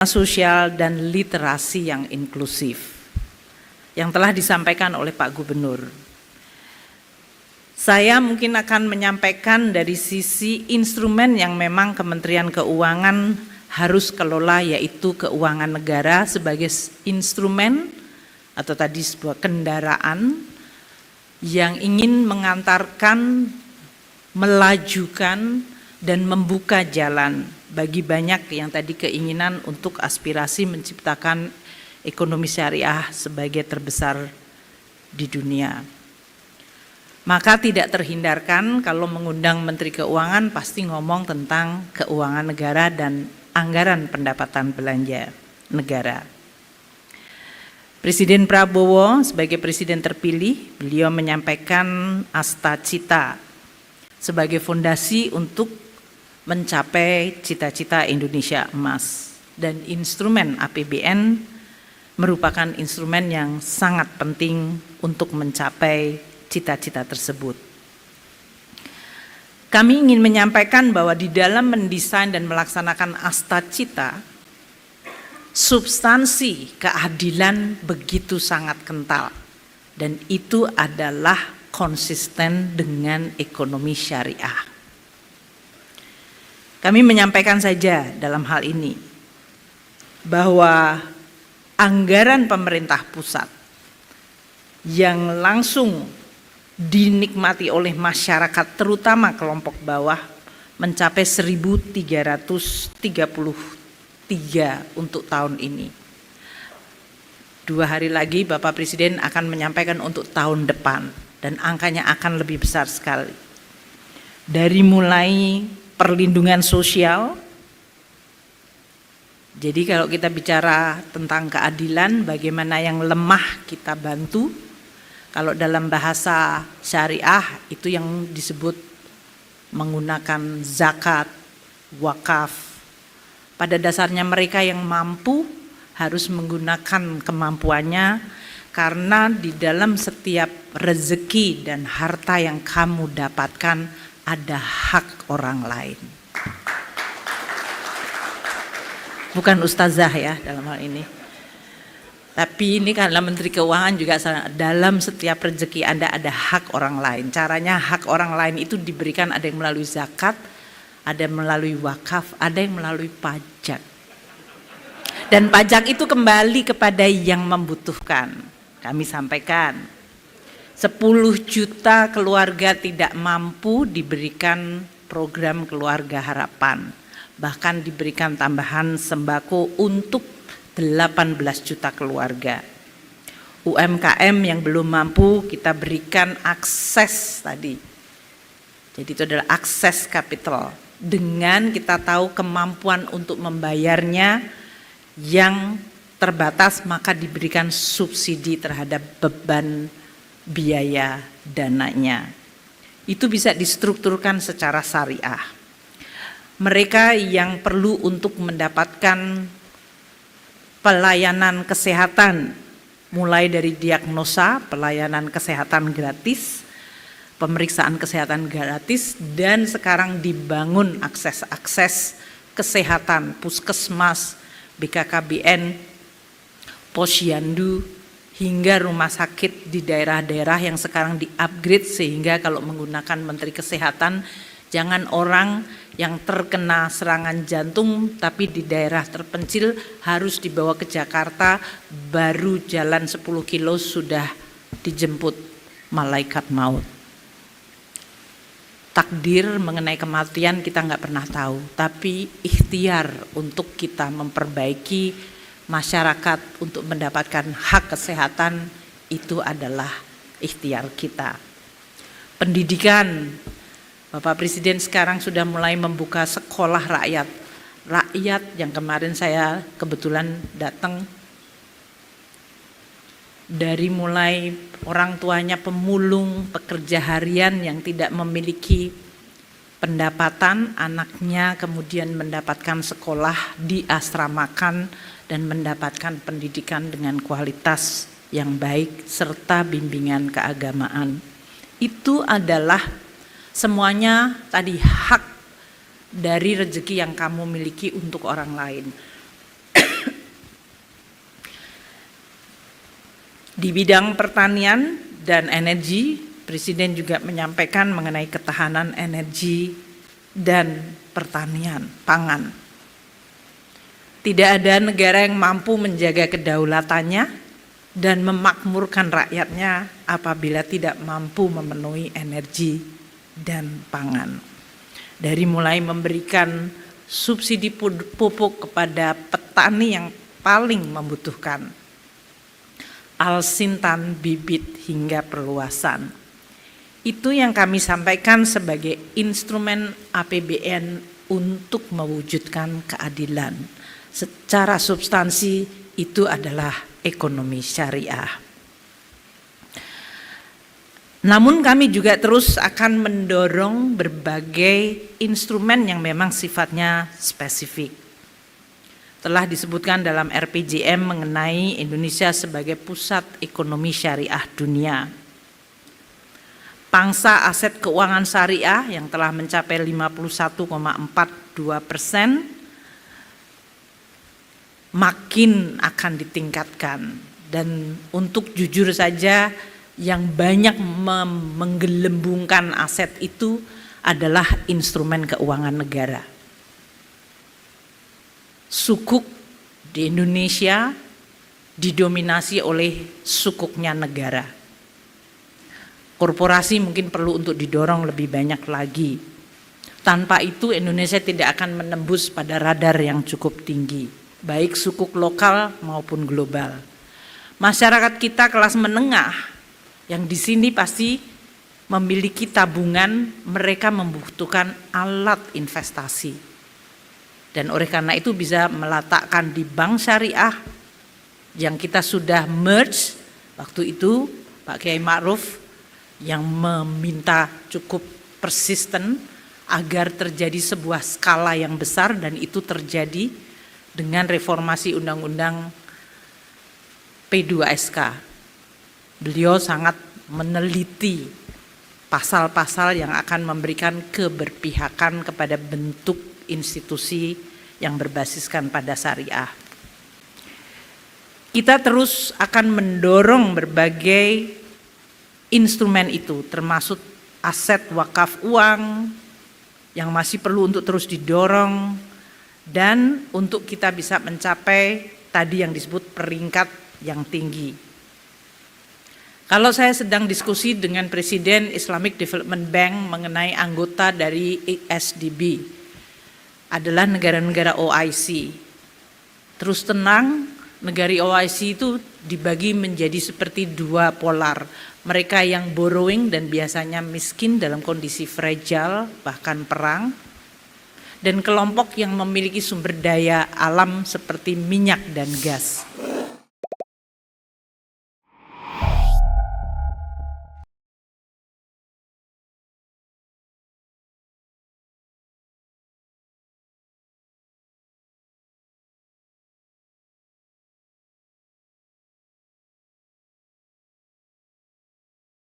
sosial dan literasi yang inklusif yang telah disampaikan oleh Pak Gubernur. Saya mungkin akan menyampaikan dari sisi instrumen yang memang Kementerian Keuangan harus kelola, yaitu keuangan negara sebagai instrumen atau tadi sebuah kendaraan yang ingin mengantarkan, melajukan, dan membuka jalan bagi banyak yang tadi keinginan untuk aspirasi menciptakan ekonomi syariah sebagai terbesar di dunia. Maka tidak terhindarkan kalau mengundang Menteri Keuangan pasti ngomong tentang keuangan negara dan anggaran pendapatan belanja negara. Presiden Prabowo sebagai presiden terpilih, beliau menyampaikan Asta Cita sebagai fondasi untuk mencapai cita-cita Indonesia emas, dan instrumen APBN merupakan instrumen yang sangat penting untuk mencapai cita-cita tersebut. Kami ingin menyampaikan bahwa di dalam mendesain dan melaksanakan Asta Cita, substansi keadilan begitu sangat kental, dan itu adalah konsisten dengan ekonomi syariah. Kami menyampaikan saja dalam hal ini bahwa anggaran pemerintah pusat yang langsung dinikmati oleh masyarakat terutama kelompok bawah mencapai 1.333 untuk tahun ini. 2 hari lagi Bapak Presiden akan menyampaikan untuk tahun depan dan angkanya akan lebih besar sekali. Dari mulai perlindungan sosial, jadi kalau kita bicara tentang keadilan, bagaimana yang lemah kita bantu. Kalau dalam bahasa syariah itu yang disebut menggunakan zakat, wakaf. Pada dasarnya mereka yang mampu harus menggunakan kemampuannya, karena di dalam setiap rezeki dan harta yang kamu dapatkan ada hak orang lain. Bukan ustazah ya dalam hal ini. Tapi ini karena Menteri Keuangan juga dalam setiap rezeki Anda ada hak orang lain. Caranya hak orang lain itu diberikan, ada yang melalui zakat, ada yang melalui wakaf, ada yang melalui pajak. Dan pajak itu kembali kepada yang membutuhkan. Kami sampaikan 10 juta keluarga tidak mampu diberikan program Keluarga Harapan. Bahkan diberikan tambahan sembako untuk 18 juta keluarga. UMKM yang belum mampu kita berikan akses tadi. Jadi itu adalah akses kapital. Dengan kita tahu kemampuan untuk membayarnya yang terbatas, maka diberikan subsidi terhadap beban biaya dananya. Itu bisa distrukturkan secara syariah. Mereka yang perlu untuk mendapatkan pelayanan kesehatan, mulai dari diagnosa, pelayanan kesehatan gratis, pemeriksaan kesehatan gratis, dan sekarang dibangun akses-akses kesehatan, puskesmas, BKKBN, posyandu, hingga rumah sakit di daerah-daerah yang sekarang di-upgrade, sehingga kalau menggunakan Menteri Kesehatan, jangan orang yang terkena serangan jantung tapi di daerah terpencil harus dibawa ke Jakarta, baru jalan 10 kilo sudah dijemput malaikat maut. Takdir mengenai kematian kita nggak pernah tahu, tapi ikhtiar untuk kita memperbaiki masyarakat untuk mendapatkan hak kesehatan itu adalah ikhtiar kita. Pendidikan, Bapak Presiden sekarang sudah mulai membuka sekolah rakyat. Rakyat yang kemarin saya kebetulan datang, dari mulai orang tuanya pemulung, pekerja harian yang tidak memiliki pendapatan, anaknya kemudian mendapatkan sekolah, diasramakan, dan mendapatkan pendidikan dengan kualitas yang baik serta bimbingan keagamaan. Itu adalah semuanya tadi hak dari rezeki yang kamu miliki untuk orang lain. Di bidang pertanian dan energi, Presiden juga menyampaikan mengenai ketahanan energi dan pertanian pangan. Tidak ada negara yang mampu menjaga kedaulatannya dan memakmurkan rakyatnya apabila tidak mampu memenuhi energi dan pangan. Dari mulai memberikan subsidi pupuk kepada petani yang paling membutuhkan, alsintan, bibit, hingga perluasan. Itu yang kami sampaikan sebagai instrumen APBN untuk mewujudkan keadilan. Secara substansi itu adalah ekonomi syariah. Namun kami juga terus akan mendorong berbagai instrumen yang memang sifatnya spesifik. Telah disebutkan dalam RPJM mengenai Indonesia sebagai pusat ekonomi syariah dunia. Pangsa aset keuangan syariah yang telah mencapai 51,42% makin akan ditingkatkan. Dan untuk jujur saja, yang banyak menggelembungkan aset itu adalah instrumen keuangan negara. Sukuk di Indonesia didominasi oleh sukuknya negara. Korporasi mungkin perlu untuk didorong lebih banyak lagi. Tanpa itu Indonesia tidak akan menembus pada radar yang cukup tinggi, baik sukuk lokal maupun global. Masyarakat kita kelas menengah yang di sini pasti memiliki tabungan, mereka membutuhkan alat investasi. Dan oleh karena itu bisa meletakkan di bank syariah yang kita sudah merge waktu itu, Pak Kiai Ma'ruf yang meminta cukup persisten agar terjadi sebuah skala yang besar, dan itu terjadi dengan reformasi undang-undang P2SK. Beliau sangat meneliti pasal-pasal yang akan memberikan keberpihakan kepada bentuk institusi yang berbasiskan pada syariah. Kita terus akan mendorong berbagai instrumen itu, termasuk aset wakaf uang yang masih perlu untuk terus didorong, dan untuk kita bisa mencapai tadi yang disebut peringkat yang tinggi. Kalau saya sedang diskusi dengan Presiden Islamic Development Bank mengenai anggota dari ISDB, adalah negara-negara OIC. Terus tenang, negara OIC itu dibagi menjadi seperti dua polar. Mereka yang borrowing dan biasanya miskin dalam kondisi fragile, bahkan perang. Dan kelompok yang memiliki sumber daya alam seperti minyak dan gas.